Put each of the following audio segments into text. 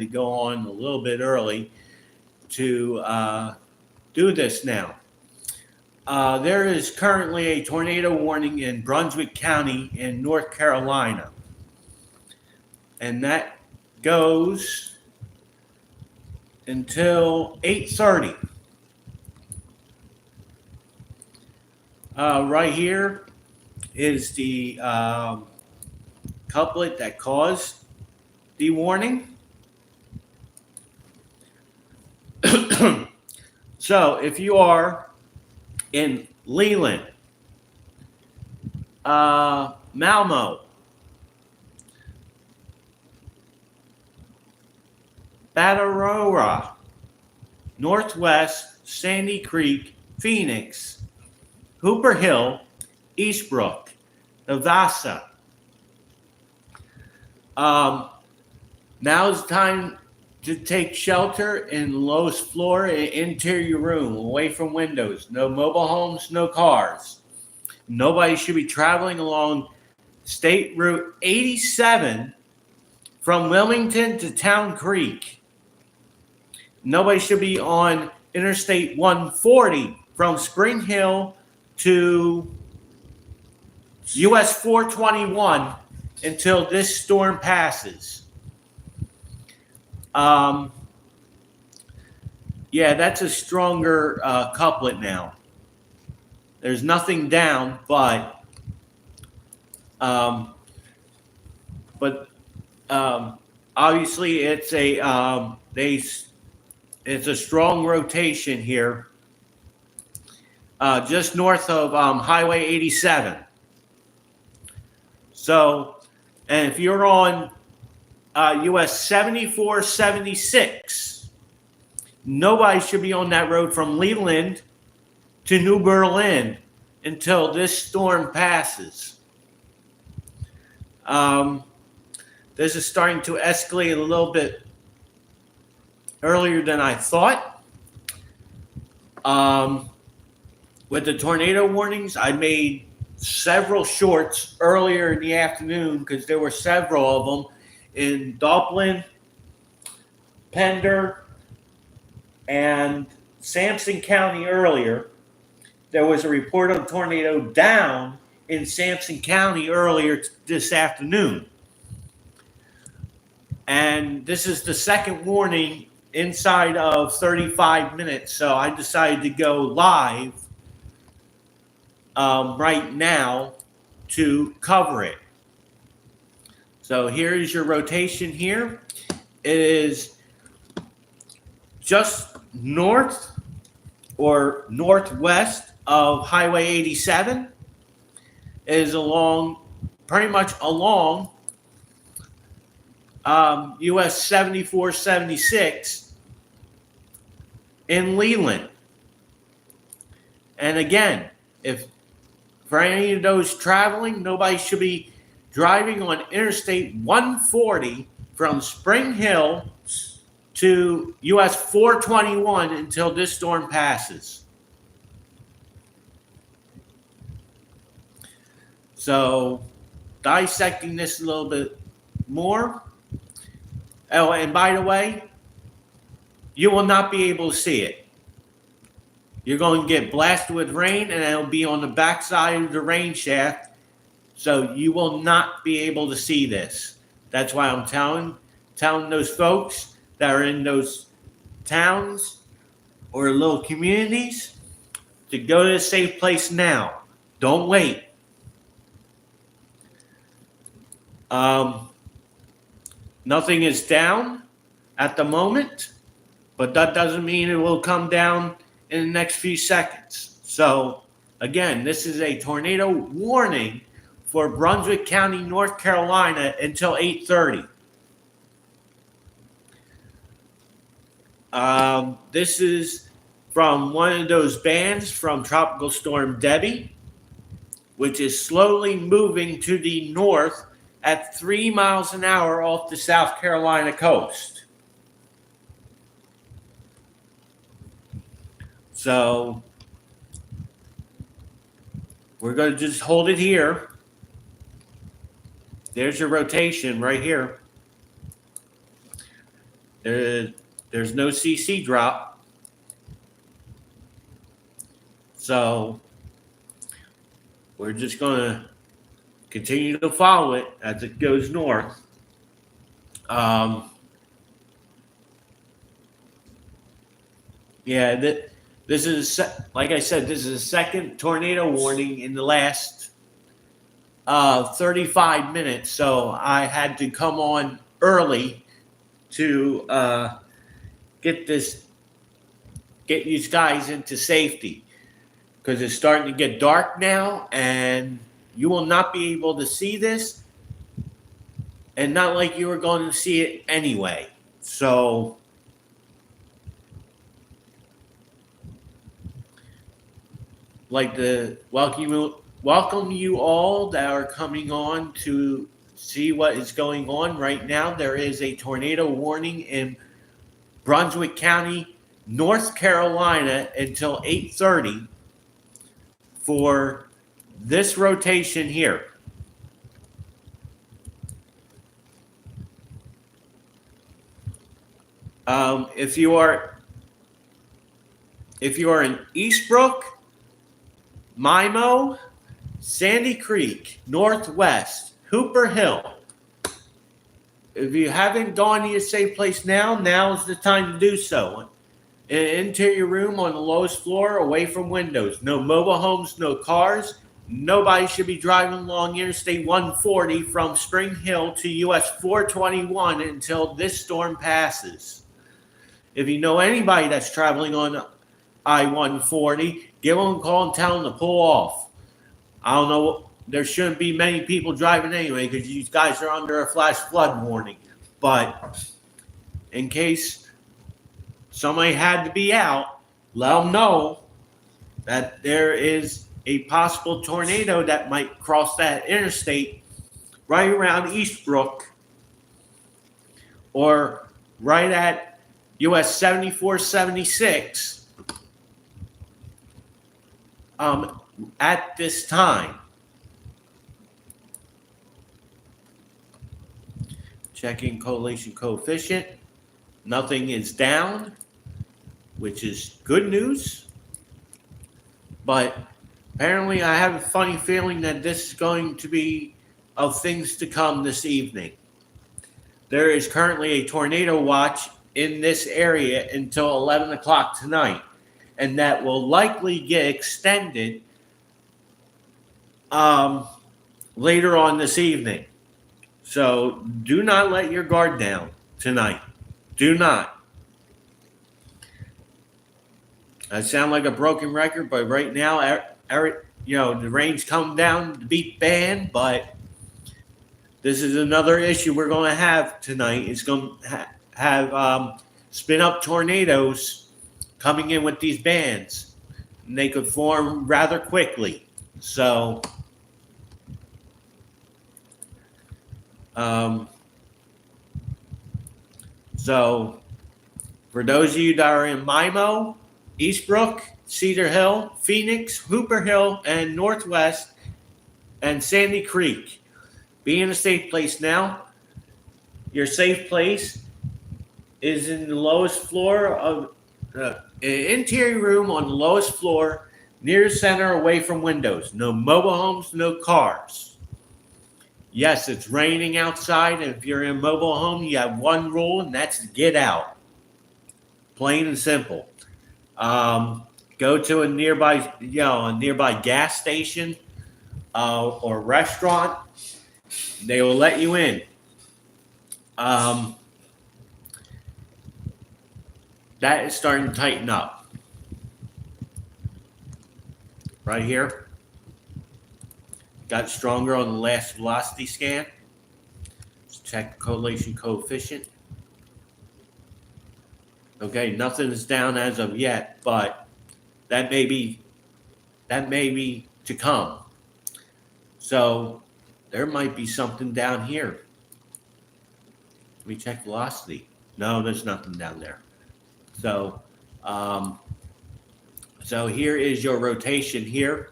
to go on a little bit early to do this now. There is currently a tornado warning in Brunswick County in North Carolina. And that goes until 8:30. Right here is the couplet that caused the warning. So if you are in Leland, Malmo, Batarora, Northwest, Sandy Creek, Phoenix, Hooper Hill, Eastbrook, Navassa. Now's the time to take shelter in the lowest floor and interior room, away from windows. No mobile homes, no cars. Nobody should be traveling along State Route 87 from Wilmington to Town Creek. Nobody should be on Interstate 140 from Spring Hill to US 421 until this storm passes. Yeah, that's a stronger couplet now. There's nothing down, but obviously it's a it's a strong rotation here, just north of Highway 87. So, and if you're on US 7476, nobody should be on that road from Leland to New Berlin until this storm passes. This is starting to escalate a little bit earlier than I thought. With the tornado warnings, I made several shorts earlier in the afternoon because there were several of them in Dublin, Pender, and Sampson County earlier. There was a report of a tornado down in Sampson County earlier this afternoon. And this is the second warning inside of 35 minutes. So I decided to go live right now to cover it. So here is your rotation here. It is just north or northwest of Highway 87. It is pretty much along US 7476 in Leland. And again, if for any of those traveling, nobody should be driving on Interstate 140 from Spring Hill to US 421 until this storm passes. So, dissecting this a little bit more. Oh, and by the way, you will not be able to see it. You're going to get blasted with rain, and it'll be on the backside of the rain shaft. So you will not be able to see this. That's why I'm telling those folks that are in those towns or little communities to go to a safe place now. Don't wait. Nothing is down at the moment, but that doesn't mean it will come down in the next few seconds. So again, this is a tornado warning for Brunswick County, North Carolina until 8:30. This is from one of those bands from Tropical Storm Debbie, which is slowly moving to the north at 3 miles an hour off the South Carolina coast. So we're going to just hold it here. There's your rotation right here. There's no CC drop. So we're just going to continue to follow it as it goes north. Yeah, this is, like I said, this is a second tornado warning in the last 35 minutes. So I had to come on early to get you guys into safety, because it's starting to get dark now and you will not be able to see this, and not like you were going to see it anyway. So like to welcome you all that are coming on to see what is going on right now. There is a tornado warning in Brunswick County, North Carolina until 8:30 for this rotation here. If you are in Eastbrook, Mimo, Sandy Creek, Northwest, Hooper Hill, if you haven't gone to your safe place now is the time to do so. In an interior room on the lowest floor, away from windows. No mobile homes, no cars. Nobody should be driving along Interstate 140 from Spring Hill to US 421 until this storm passes. If you know anybody that's traveling on I-140, give them a call and tell them to pull off. I don't know, there shouldn't be many people driving anyway because you guys are under a flash flood warning. But in case somebody had to be out, let them know that there is a possible tornado that might cross that interstate right around Eastbrook or right at US 7476 at this time. Checking correlation coefficient. Nothing is down, which is good news. But apparently I have a funny feeling that this is going to be of things to come this evening. There is currently a tornado watch in this area until 11 o'clock tonight, and that will likely get extended later on this evening. So do not let your guard down tonight. Do not. I sound like a broken record, but right now, the rain's come down to beat band, but this is another issue we're going to have tonight. It's going to have spin up tornadoes coming in with these bands, and they could form rather quickly. So, for those of you that are in Mimo, Eastbrook, Cedar Hill, Phoenix, Hooper Hill, and Northwest, and Sandy Creek, be in a safe place now. Your safe place is in the lowest floor of an interior room on the lowest floor, near the center, away from windows. No mobile homes, no cars. Yes, it's raining outside, and if you're in a mobile home, you have one rule, and that's to get out. Plain and simple. Go to a nearby gas station or restaurant. They will let you in. That is starting to tighten up. Right here. Got stronger on the last velocity scan. Let's check the correlation coefficient. Okay, nothing is down as of yet, but that may be to come. So there might be something down here. Let me check velocity. No, there's nothing down there. So, so here is your rotation here.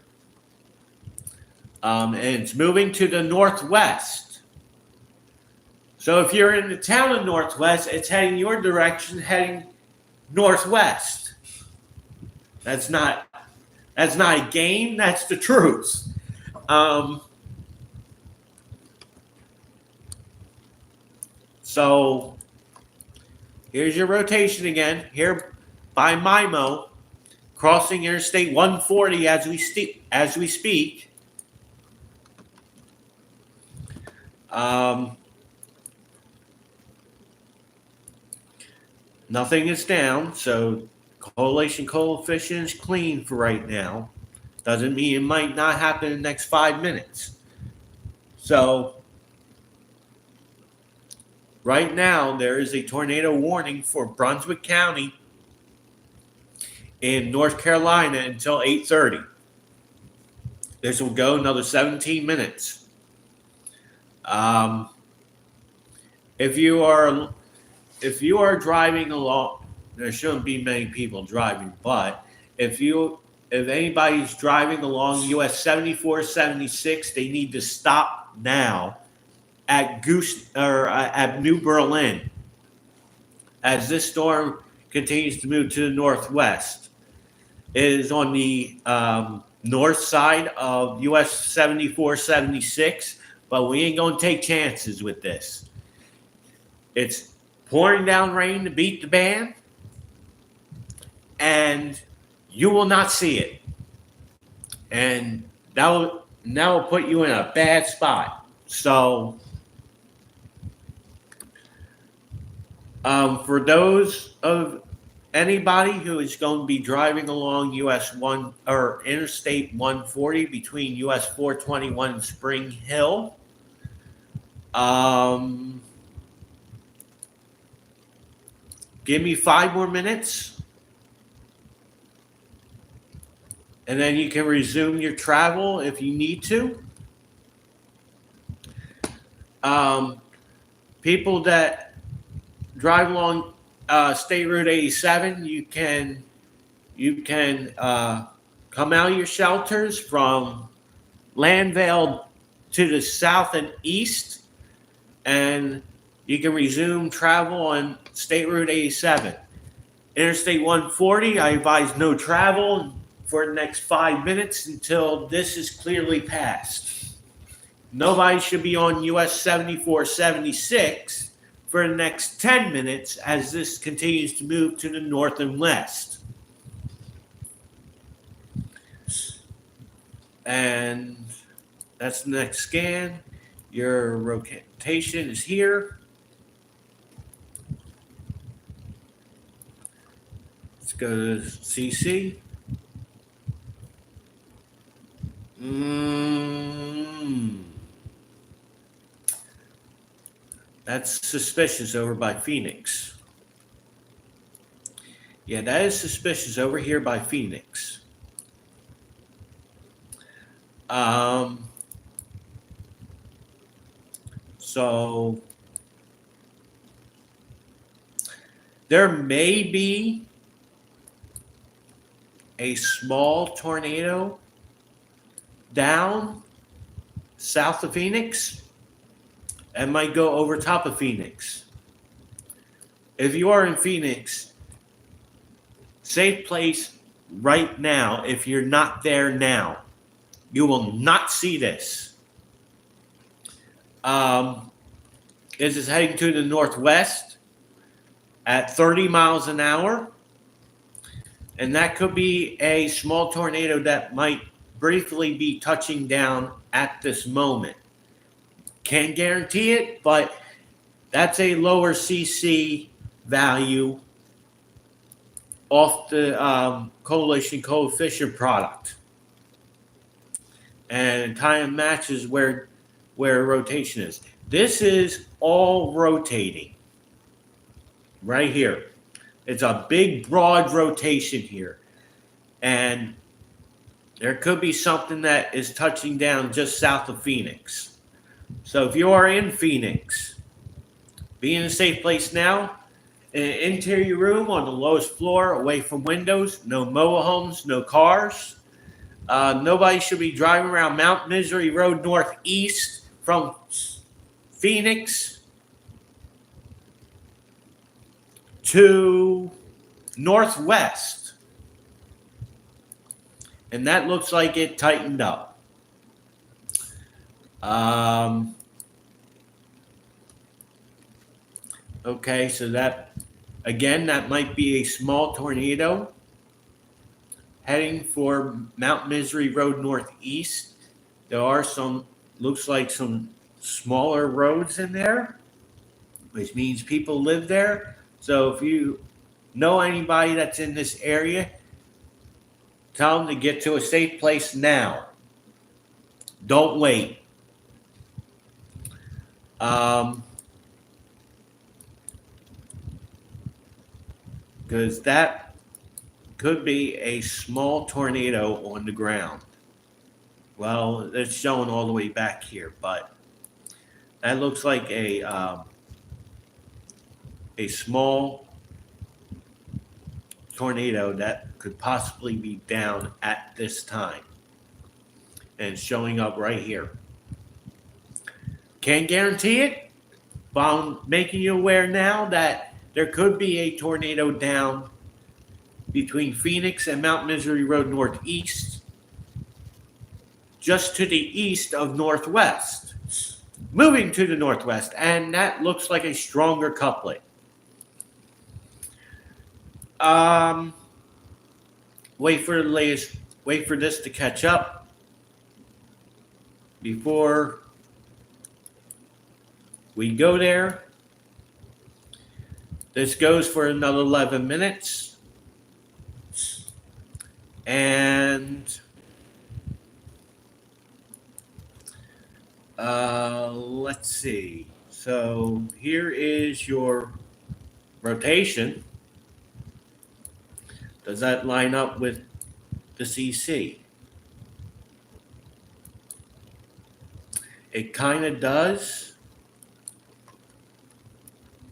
And it's moving to the northwest. So if you're in the town of Northwest, it's heading your direction, heading northwest. That's not a game. That's the truth. So here's your rotation again. Here by MIMO, crossing Interstate 140 as we speak. Nothing is down, so correlation coefficient is clean for right now. Doesn't mean it might not happen in the next 5 minutes. So right now there is a tornado warning for Brunswick County in North Carolina until 8:30. This will go another 17 minutes. If you are driving along, there shouldn't be many people driving, but if anybody's driving along US 7476, they need to stop now at New Berlin, as this storm continues to move to the northwest. It is on the north side of US 7476, but we ain't gonna take chances with this. It's pouring down rain to beat the band, and you will not see it. And that will put you in a bad spot. So for those of anybody who is going to be driving along US 1 or Interstate 140 between US 421 and Spring Hill, give me 5 more minutes, and then you can resume your travel if you need to. People that drive along State Route 87, you can come out of your shelters from Landvale to the south and east, and you can resume travel on State Route 87. Interstate 140, I advise no travel for the next 5 minutes until this is clearly passed. Nobody should be on US 7476 for the next 10 minutes as this continues to move to the north and west. And that's the next scan. Your rotation is here. Let's go to CC. That's suspicious over by Phoenix. Yeah, that is suspicious over here by Phoenix. So there may be a small tornado down south of Phoenix and might go over top of Phoenix. If you are in Phoenix, safe place right now. If you're not there now, you will not see this. This is heading to the northwest at 30 miles an hour. And that could be a small tornado that might briefly be touching down at this moment. Can't guarantee it, but that's a lower CC value off the correlation coefficient product. And it kind of matches where rotation is. This is all rotating right here. It's a big, broad rotation here. And there could be something that is touching down just south of Phoenix. So if you are in Phoenix, be in a safe place now. In an interior room on the lowest floor, away from windows, no mobile homes, no cars. Nobody should be driving around Mount Misery Road northeast from Phoenix. to northwest. And that looks like it tightened up. Okay, so that, again, that might be a small tornado heading for Mount Misery Road northeast. There are some, looks like some smaller roads in there, which means people live there. So if you know anybody that's in this area, tell them to get to a safe place now. Don't wait. Because that could be a small tornado on the ground. Well, it's showing all the way back here, but that looks like a small tornado that could possibly be down at this time. And it's showing up right here. Can't guarantee it, but I'm making you aware now that there could be a tornado down between Phoenix and Mount Misery Road northeast, just to the east of northwest, moving to the northwest, and that looks like a stronger couplet. Wait for this to catch up before we go there. This goes for another 11 minutes. And let's see. So here is your rotation. Does that line up with the CC? It kind of does.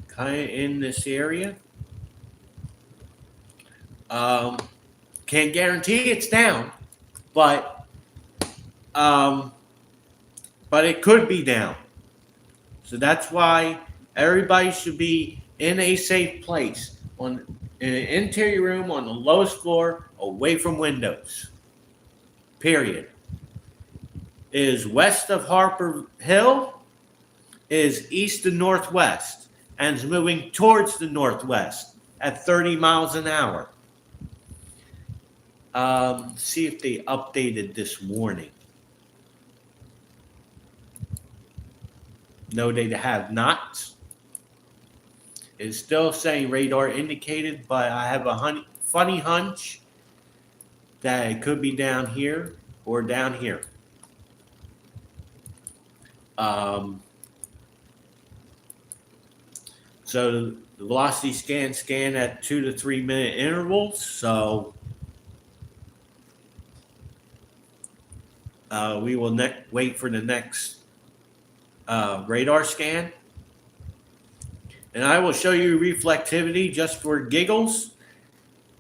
Kind of in this area. Can't guarantee it's down, but it could be down. So that's why everybody should be in a safe place, in an interior room on the lowest floor, away from windows. Period. Is west of Harper Hill, is east to northwest, and is moving towards the northwest at 30 miles an hour. See if they updated this morning. No, they have not. It's still saying radar indicated, but I have a funny hunch that it could be down here or down here. So the velocity scan at 2 to 3 minute intervals. So we will wait for the next radar scan. And I will show you reflectivity just for giggles.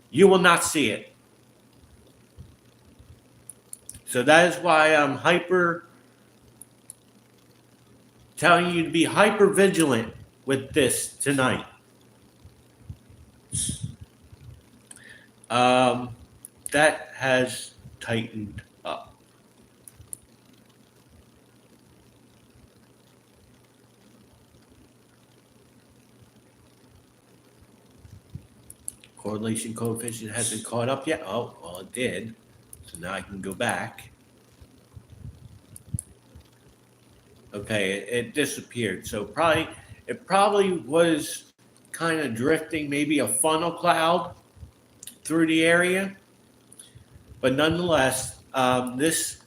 You will not see it. So that is why I'm telling you to be hyper vigilant with this tonight. That has tightened up. Correlation coefficient hasn't caught up yet. Oh, well, it did. So now I can go back. Okay, it disappeared. So it probably was kind of drifting, maybe a funnel cloud through the area. But nonetheless, this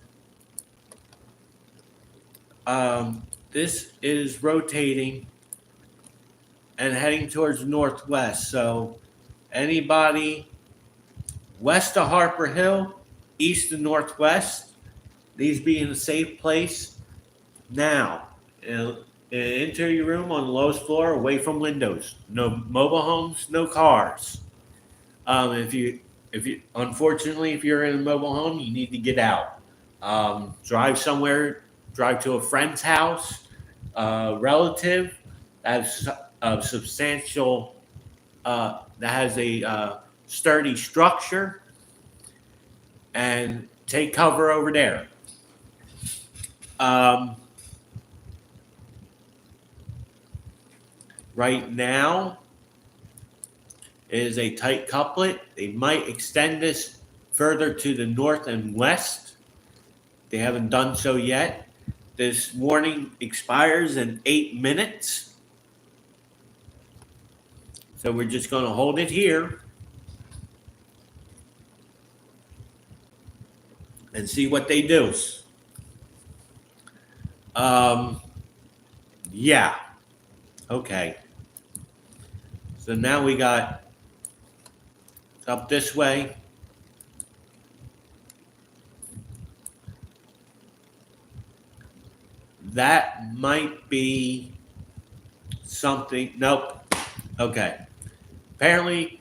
is rotating and heading towards the northwest. So anybody west of Harper Hill, east to northwest, these be in a safe place now. In an interior room on the lowest floor, away from windows. No mobile homes, no cars. If you unfortunately, if you're in a mobile home, you need to get out. Drive somewhere. Drive to a friend's house, relative. That's a substantial that has a sturdy structure, and take cover over there. Um, right now is a tight couplet. They might extend this further to the north and west. They haven't done so yet. This warning expires in 8 minutes. So we're just going to hold it here and see what they do. Yeah. Okay. So now we got up this way. That might be something. Nope. Okay. Apparently,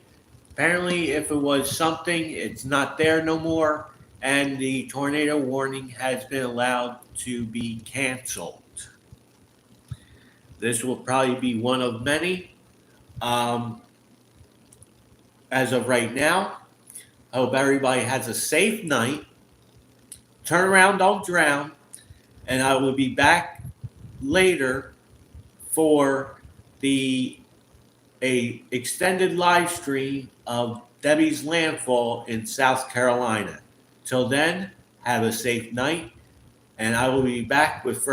if it was something, it's not there no more, and the tornado warning has been allowed to be canceled. This will probably be one of many. As of right now, I hope everybody has a safe night. Turn around, don't drown, and I will be back later for a extended live stream of Debbie's landfall in South Carolina. Till then, have a safe night, and I will be back with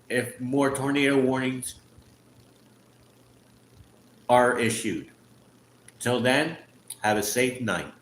if more tornado warnings are issued. Till then, have a safe night.